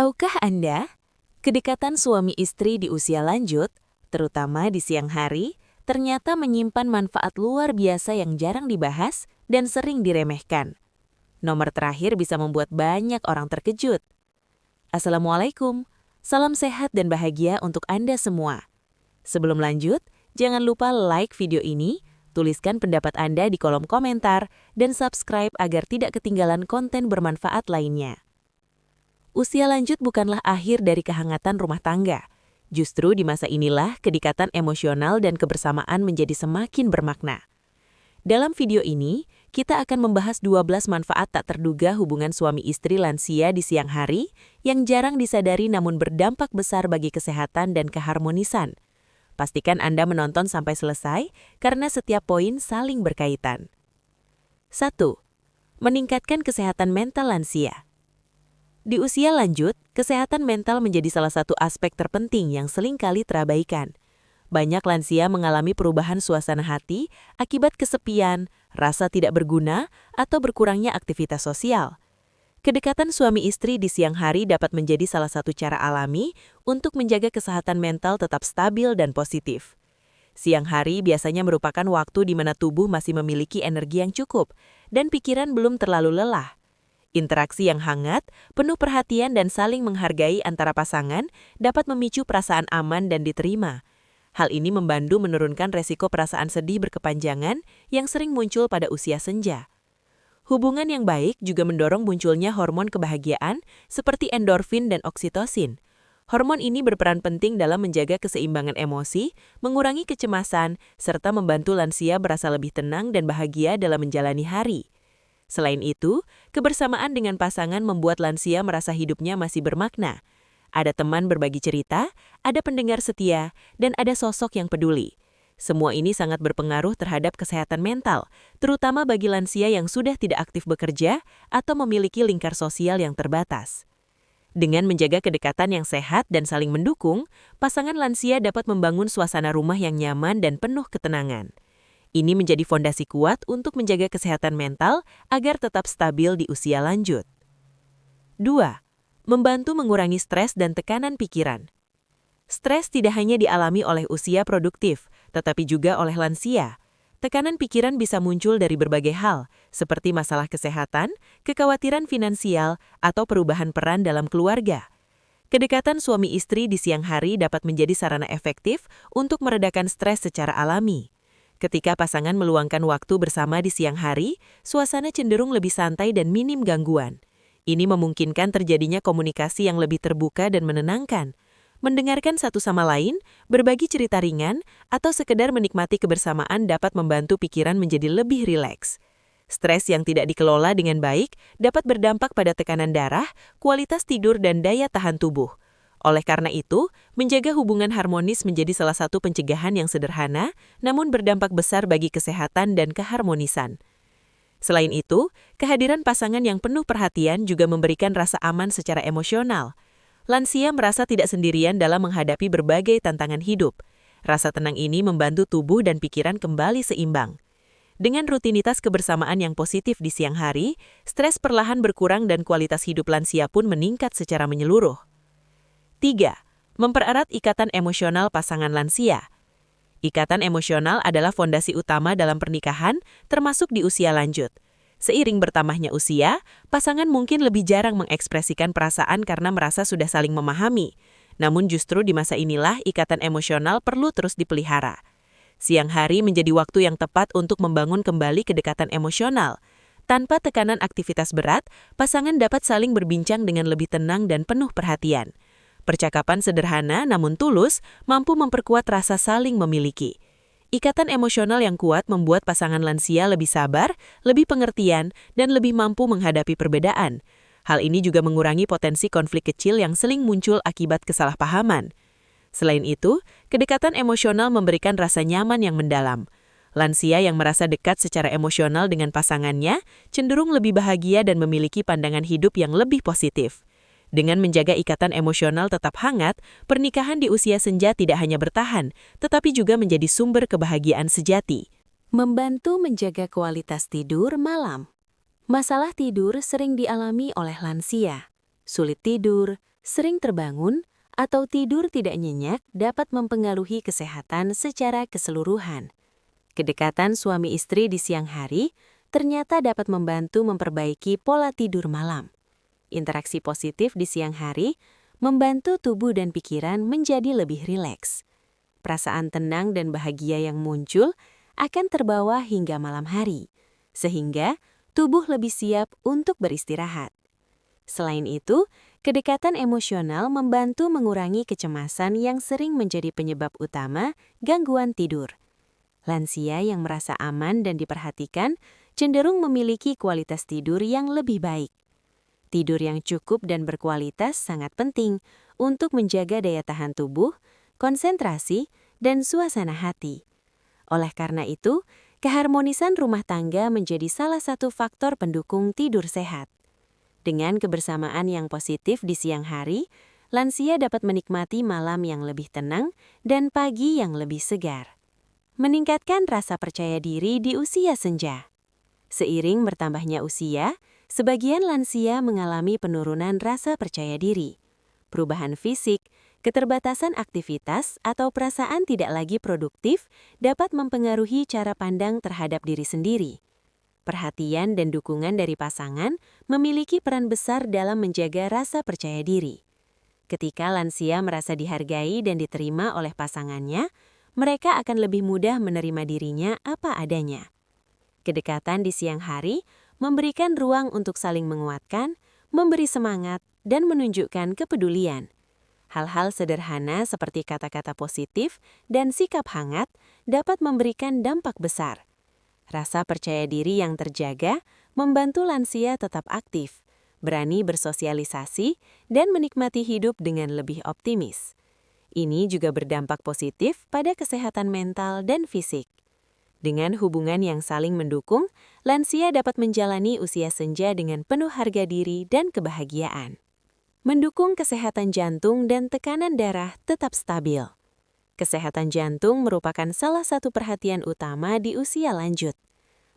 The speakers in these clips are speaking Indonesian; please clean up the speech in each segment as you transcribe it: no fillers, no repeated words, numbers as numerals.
Tahukah Anda, kedekatan suami istri di usia lanjut, terutama di siang hari, ternyata menyimpan manfaat luar biasa yang jarang dibahas dan sering diremehkan. Nomor terakhir bisa membuat banyak orang terkejut. Assalamualaikum, salam sehat dan bahagia untuk Anda semua. Sebelum lanjut, jangan lupa like video ini, tuliskan pendapat Anda di kolom komentar, dan subscribe agar tidak ketinggalan konten bermanfaat lainnya. Usia lanjut bukanlah akhir dari kehangatan rumah tangga. Justru di masa inilah kedekatan emosional dan kebersamaan menjadi semakin bermakna. Dalam video ini, kita akan membahas 12 manfaat tak terduga hubungan suami istri lansia di siang hari yang jarang disadari namun berdampak besar bagi kesehatan dan keharmonisan. Pastikan Anda menonton sampai selesai karena setiap poin saling berkaitan. 1. Meningkatkan kesehatan mental lansia. Di usia lanjut, kesehatan mental menjadi salah satu aspek terpenting yang seringkali terabaikan. Banyak lansia mengalami perubahan suasana hati akibat kesepian, rasa tidak berguna, atau berkurangnya aktivitas sosial. Kedekatan suami istri di siang hari dapat menjadi salah satu cara alami untuk menjaga kesehatan mental tetap stabil dan positif. Siang hari biasanya merupakan waktu di mana tubuh masih memiliki energi yang cukup dan pikiran belum terlalu lelah. Interaksi yang hangat, penuh perhatian dan saling menghargai antara pasangan dapat memicu perasaan aman dan diterima. Hal ini membantu menurunkan resiko perasaan sedih berkepanjangan yang sering muncul pada usia senja. Hubungan yang baik juga mendorong munculnya hormon kebahagiaan seperti endorfin dan oksitosin. Hormon ini berperan penting dalam menjaga keseimbangan emosi, mengurangi kecemasan, serta membantu lansia merasa lebih tenang dan bahagia dalam menjalani hari. Selain itu, kebersamaan dengan pasangan membuat lansia merasa hidupnya masih bermakna. Ada teman berbagi cerita, ada pendengar setia, dan ada sosok yang peduli. Semua ini sangat berpengaruh terhadap kesehatan mental, terutama bagi lansia yang sudah tidak aktif bekerja atau memiliki lingkar sosial yang terbatas. Dengan menjaga kedekatan yang sehat dan saling mendukung, pasangan lansia dapat membangun suasana rumah yang nyaman dan penuh ketenangan. Ini menjadi fondasi kuat untuk menjaga kesehatan mental agar tetap stabil di usia lanjut. 2. Membantu mengurangi stres dan tekanan pikiran. Stres tidak hanya dialami oleh usia produktif, tetapi juga oleh lansia. Tekanan pikiran bisa muncul dari berbagai hal, seperti masalah kesehatan, kekhawatiran finansial, atau perubahan peran dalam keluarga. Kedekatan suami istri di siang hari dapat menjadi sarana efektif untuk meredakan stres secara alami. Ketika pasangan meluangkan waktu bersama di siang hari, suasana cenderung lebih santai dan minim gangguan. Ini memungkinkan terjadinya komunikasi yang lebih terbuka dan menenangkan. Mendengarkan satu sama lain, berbagi cerita ringan, atau sekedar menikmati kebersamaan dapat membantu pikiran menjadi lebih rileks. Stres yang tidak dikelola dengan baik dapat berdampak pada tekanan darah, kualitas tidur, dan daya tahan tubuh. Oleh karena itu, menjaga hubungan harmonis menjadi salah satu pencegahan yang sederhana, namun berdampak besar bagi kesehatan dan keharmonisan. Selain itu, kehadiran pasangan yang penuh perhatian juga memberikan rasa aman secara emosional. Lansia merasa tidak sendirian dalam menghadapi berbagai tantangan hidup. Rasa tenang ini membantu tubuh dan pikiran kembali seimbang. Dengan rutinitas kebersamaan yang positif di siang hari, stres perlahan berkurang dan kualitas hidup lansia pun meningkat secara menyeluruh. 3. Mempererat ikatan emosional pasangan lansia. Ikatan emosional adalah fondasi utama dalam pernikahan, termasuk di usia lanjut. Seiring bertambahnya usia, pasangan mungkin lebih jarang mengekspresikan perasaan karena merasa sudah saling memahami. Namun justru di masa inilah ikatan emosional perlu terus dipelihara. Siang hari menjadi waktu yang tepat untuk membangun kembali kedekatan emosional. Tanpa tekanan aktivitas berat, pasangan dapat saling berbincang dengan lebih tenang dan penuh perhatian. Percakapan sederhana namun tulus mampu memperkuat rasa saling memiliki. Ikatan emosional yang kuat membuat pasangan lansia lebih sabar, lebih pengertian, dan lebih mampu menghadapi perbedaan. Hal ini juga mengurangi potensi konflik kecil yang sering muncul akibat kesalahpahaman. Selain itu, kedekatan emosional memberikan rasa nyaman yang mendalam. Lansia yang merasa dekat secara emosional dengan pasangannya cenderung lebih bahagia dan memiliki pandangan hidup yang lebih positif. Dengan menjaga ikatan emosional tetap hangat, pernikahan di usia senja tidak hanya bertahan, tetapi juga menjadi sumber kebahagiaan sejati. Membantu menjaga kualitas tidur malam. Masalah tidur sering dialami oleh lansia. Sulit tidur, Sering terbangun atau tidur tidak nyenyak dapat mempengaruhi kesehatan secara keseluruhan. Kedekatan suami istri di siang hari ternyata dapat membantu memperbaiki pola tidur malam. Interaksi positif di siang hari membantu tubuh dan pikiran menjadi lebih rileks. Perasaan tenang dan bahagia yang muncul akan terbawa hingga malam hari, sehingga tubuh lebih siap untuk beristirahat. Selain itu, kedekatan emosional membantu mengurangi kecemasan yang sering menjadi penyebab utama gangguan tidur. Lansia yang merasa aman dan diperhatikan cenderung memiliki kualitas tidur yang lebih baik. Tidur yang cukup dan berkualitas sangat penting untuk menjaga daya tahan tubuh, konsentrasi, dan suasana hati. Oleh karena itu, keharmonisan rumah tangga menjadi salah satu faktor pendukung tidur sehat. Dengan kebersamaan yang positif di siang hari, lansia dapat menikmati malam yang lebih tenang dan pagi yang lebih segar. Meningkatkan rasa percaya diri di usia senja. Seiring bertambahnya usia, sebagian lansia mengalami penurunan rasa percaya diri. Perubahan fisik, keterbatasan aktivitas, atau perasaan tidak lagi produktif dapat mempengaruhi cara pandang terhadap diri sendiri. Perhatian dan dukungan dari pasangan memiliki peran besar dalam menjaga rasa percaya diri. Ketika lansia merasa dihargai dan diterima oleh pasangannya, mereka akan lebih mudah menerima dirinya apa adanya. Kedekatan di siang hari memberikan ruang untuk saling menguatkan, memberi semangat, dan menunjukkan kepedulian. Hal-hal sederhana seperti kata-kata positif dan sikap hangat dapat memberikan dampak besar. Rasa percaya diri yang terjaga membantu lansia tetap aktif, berani bersosialisasi, dan menikmati hidup dengan lebih optimis. Ini juga berdampak positif pada kesehatan mental dan fisik. Dengan hubungan yang saling mendukung, lansia dapat menjalani usia senja dengan penuh harga diri dan kebahagiaan. Mendukung kesehatan jantung dan tekanan darah tetap stabil. Kesehatan jantung merupakan salah satu perhatian utama di usia lanjut.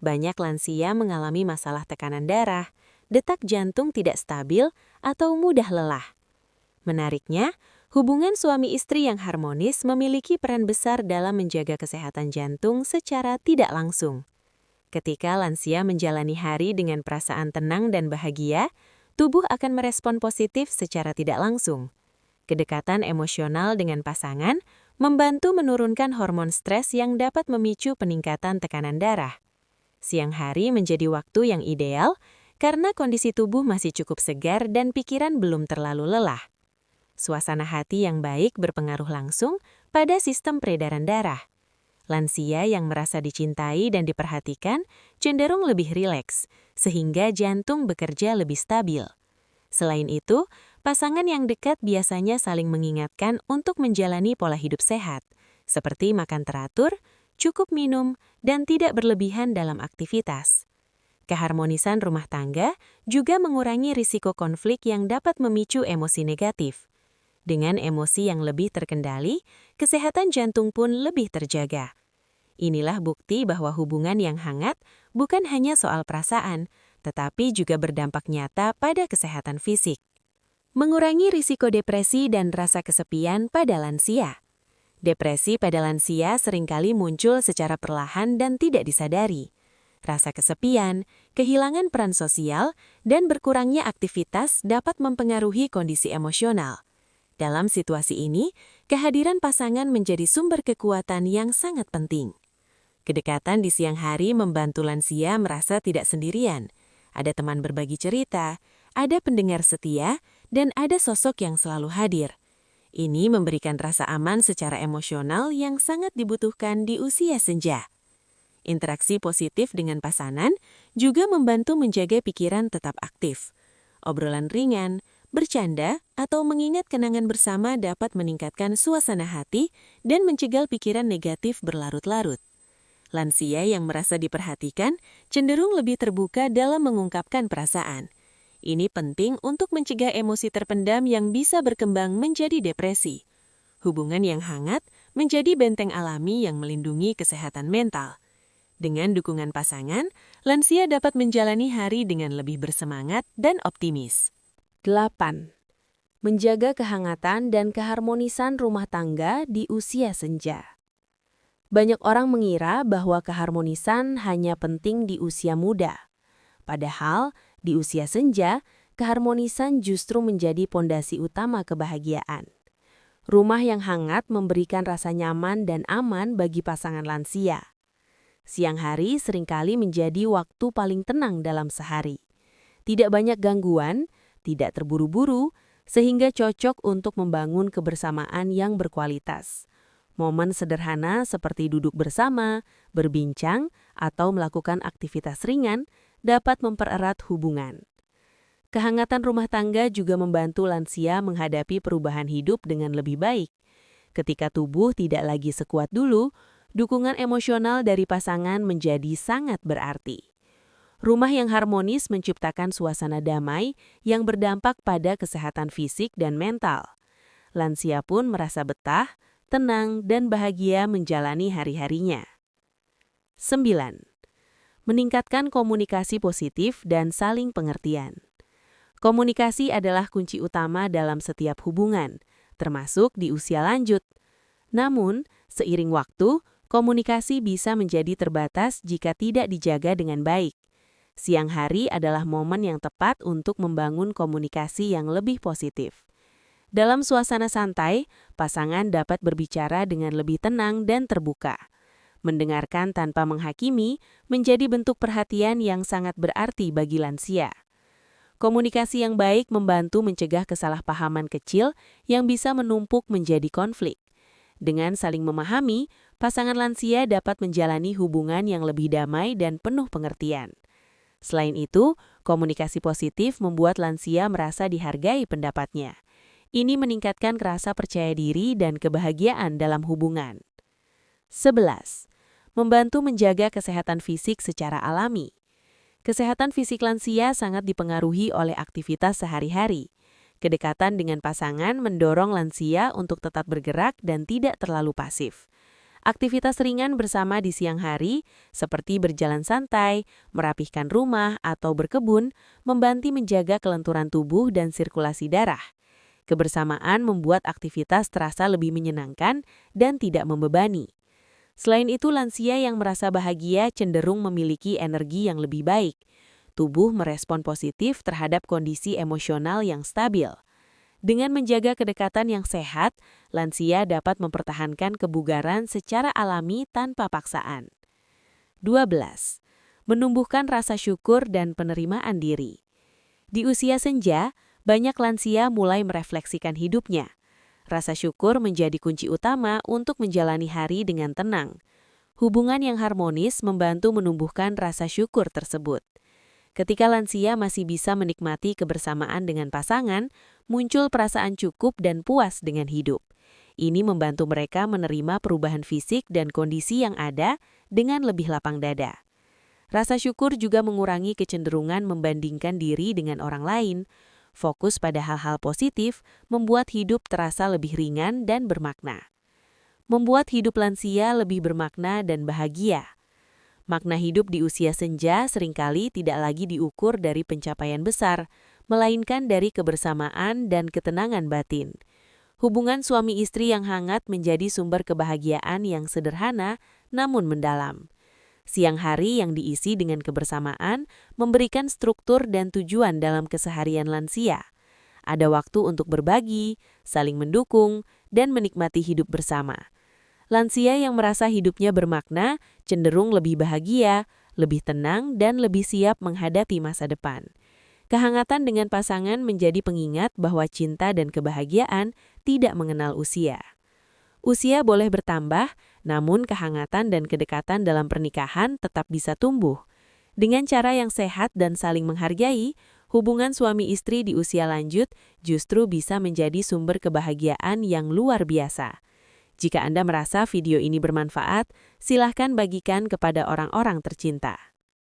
Banyak lansia mengalami masalah tekanan darah, detak jantung tidak stabil, atau mudah lelah. Menariknya, hubungan suami istri yang harmonis memiliki peran besar dalam menjaga kesehatan jantung secara tidak langsung. Ketika lansia menjalani hari dengan perasaan tenang dan bahagia, tubuh akan merespon positif secara tidak langsung. Kedekatan emosional dengan pasangan membantu menurunkan hormon stres yang dapat memicu peningkatan tekanan darah. Siang hari menjadi waktu yang ideal karena kondisi tubuh masih cukup segar dan pikiran belum terlalu lelah. Suasana hati yang baik berpengaruh langsung pada sistem peredaran darah. Lansia yang merasa dicintai dan diperhatikan cenderung lebih rileks, sehingga jantung bekerja lebih stabil. Selain itu, pasangan yang dekat biasanya saling mengingatkan untuk menjalani pola hidup sehat, seperti makan teratur, cukup minum, dan tidak berlebihan dalam aktivitas. Keharmonisan rumah tangga juga mengurangi risiko konflik yang dapat memicu emosi negatif. Dengan emosi yang lebih terkendali, kesehatan jantung pun lebih terjaga. Inilah bukti bahwa hubungan yang hangat bukan hanya soal perasaan, tetapi juga berdampak nyata pada kesehatan fisik. Mengurangi risiko depresi dan rasa kesepian pada lansia. Depresi pada lansia seringkali muncul secara perlahan dan tidak disadari. Rasa kesepian, kehilangan peran sosial, dan berkurangnya aktivitas dapat mempengaruhi kondisi emosional. Dalam situasi ini, kehadiran pasangan menjadi sumber kekuatan yang sangat penting. Kedekatan di siang hari membantu lansia merasa tidak sendirian. Ada teman berbagi cerita, ada pendengar setia, dan ada sosok yang selalu hadir. Ini memberikan rasa aman secara emosional yang sangat dibutuhkan di usia senja. Interaksi positif dengan pasangan juga membantu menjaga pikiran tetap aktif. Obrolan ringan, bercanda, atau mengingat kenangan bersama dapat meningkatkan suasana hati dan mencegah pikiran negatif berlarut-larut. Lansia yang merasa diperhatikan cenderung lebih terbuka dalam mengungkapkan perasaan. Ini penting untuk mencegah emosi terpendam yang bisa berkembang menjadi depresi. Hubungan yang hangat menjadi benteng alami yang melindungi kesehatan mental. Dengan dukungan pasangan, lansia dapat menjalani hari dengan lebih bersemangat dan optimis. 8. menjaga kehangatan dan keharmonisan rumah tangga di usia senja. Banyak orang mengira bahwa keharmonisan hanya penting di usia muda. Padahal, di usia senja, keharmonisan justru menjadi pondasi utama kebahagiaan. Rumah yang hangat memberikan rasa nyaman dan aman bagi pasangan lansia. Siang hari seringkali menjadi waktu paling tenang dalam sehari. Tidak banyak gangguan, tidak terburu-buru, sehingga cocok untuk membangun kebersamaan yang berkualitas. Momen sederhana seperti duduk bersama, berbincang, atau melakukan aktivitas ringan dapat mempererat hubungan. Kehangatan rumah tangga juga membantu lansia menghadapi perubahan hidup dengan lebih baik. Ketika tubuh tidak lagi sekuat dulu, dukungan emosional dari pasangan menjadi sangat berarti. Rumah yang harmonis menciptakan suasana damai yang berdampak pada kesehatan fisik dan mental. Lansia pun merasa betah, tenang, dan bahagia menjalani hari-harinya. 9. Meningkatkan komunikasi positif dan saling pengertian. Komunikasi adalah kunci utama dalam setiap hubungan, termasuk di usia lanjut. Namun, seiring waktu, komunikasi bisa menjadi terbatas jika tidak dijaga dengan baik. Siang hari adalah momen yang tepat untuk membangun komunikasi yang lebih positif. Dalam suasana santai, pasangan dapat berbicara dengan lebih tenang dan terbuka. Mendengarkan tanpa menghakimi menjadi bentuk perhatian yang sangat berarti bagi lansia. Komunikasi yang baik membantu mencegah kesalahpahaman kecil yang bisa menumpuk menjadi konflik. Dengan saling memahami, pasangan lansia dapat menjalani hubungan yang lebih damai dan penuh pengertian. Selain itu, komunikasi positif membuat lansia merasa dihargai pendapatnya. Ini meningkatkan rasa percaya diri dan kebahagiaan dalam hubungan. 11. Membantu menjaga kesehatan fisik secara alami. Kesehatan fisik lansia sangat dipengaruhi oleh aktivitas sehari-hari. Kedekatan dengan pasangan mendorong lansia untuk tetap bergerak dan tidak terlalu pasif. Aktivitas ringan bersama di siang hari, seperti berjalan santai, merapihkan rumah, atau berkebun, membantu menjaga kelenturan tubuh dan sirkulasi darah. Kebersamaan membuat aktivitas terasa lebih menyenangkan dan tidak membebani. Selain itu, lansia yang merasa bahagia cenderung memiliki energi yang lebih baik. Tubuh merespon positif terhadap kondisi emosional yang stabil. Dengan menjaga kedekatan yang sehat, lansia dapat mempertahankan kebugaran secara alami tanpa paksaan. 12. Menumbuhkan rasa syukur dan penerimaan diri. Di usia senja, banyak lansia mulai merefleksikan hidupnya. Rasa syukur menjadi kunci utama untuk menjalani hari dengan tenang. Hubungan yang harmonis membantu menumbuhkan rasa syukur tersebut. Ketika lansia masih bisa menikmati kebersamaan dengan pasangan, muncul perasaan cukup dan puas dengan hidup. Ini membantu mereka menerima perubahan fisik dan kondisi yang ada dengan lebih lapang dada. Rasa syukur juga mengurangi kecenderungan membandingkan diri dengan orang lain. Fokus pada hal-hal positif membuat hidup terasa lebih ringan dan bermakna. Membuat hidup lansia lebih bermakna dan bahagia. Makna hidup di usia senja seringkali tidak lagi diukur dari pencapaian besar, melainkan dari kebersamaan dan ketenangan batin. Hubungan suami istri yang hangat menjadi sumber kebahagiaan yang sederhana namun mendalam. Siang hari yang diisi dengan kebersamaan memberikan struktur dan tujuan dalam keseharian lansia. Ada waktu untuk berbagi, saling mendukung, dan menikmati hidup bersama. Lansia yang merasa hidupnya bermakna cenderung lebih bahagia, lebih tenang, dan lebih siap menghadapi masa depan. Kehangatan dengan pasangan menjadi pengingat bahwa cinta dan kebahagiaan tidak mengenal usia. Usia boleh bertambah, namun kehangatan dan kedekatan dalam pernikahan tetap bisa tumbuh. Dengan cara yang sehat dan saling menghargai, hubungan suami istri di usia lanjut justru bisa menjadi sumber kebahagiaan yang luar biasa. Jika Anda merasa video ini bermanfaat, silahkan bagikan kepada orang-orang tercinta.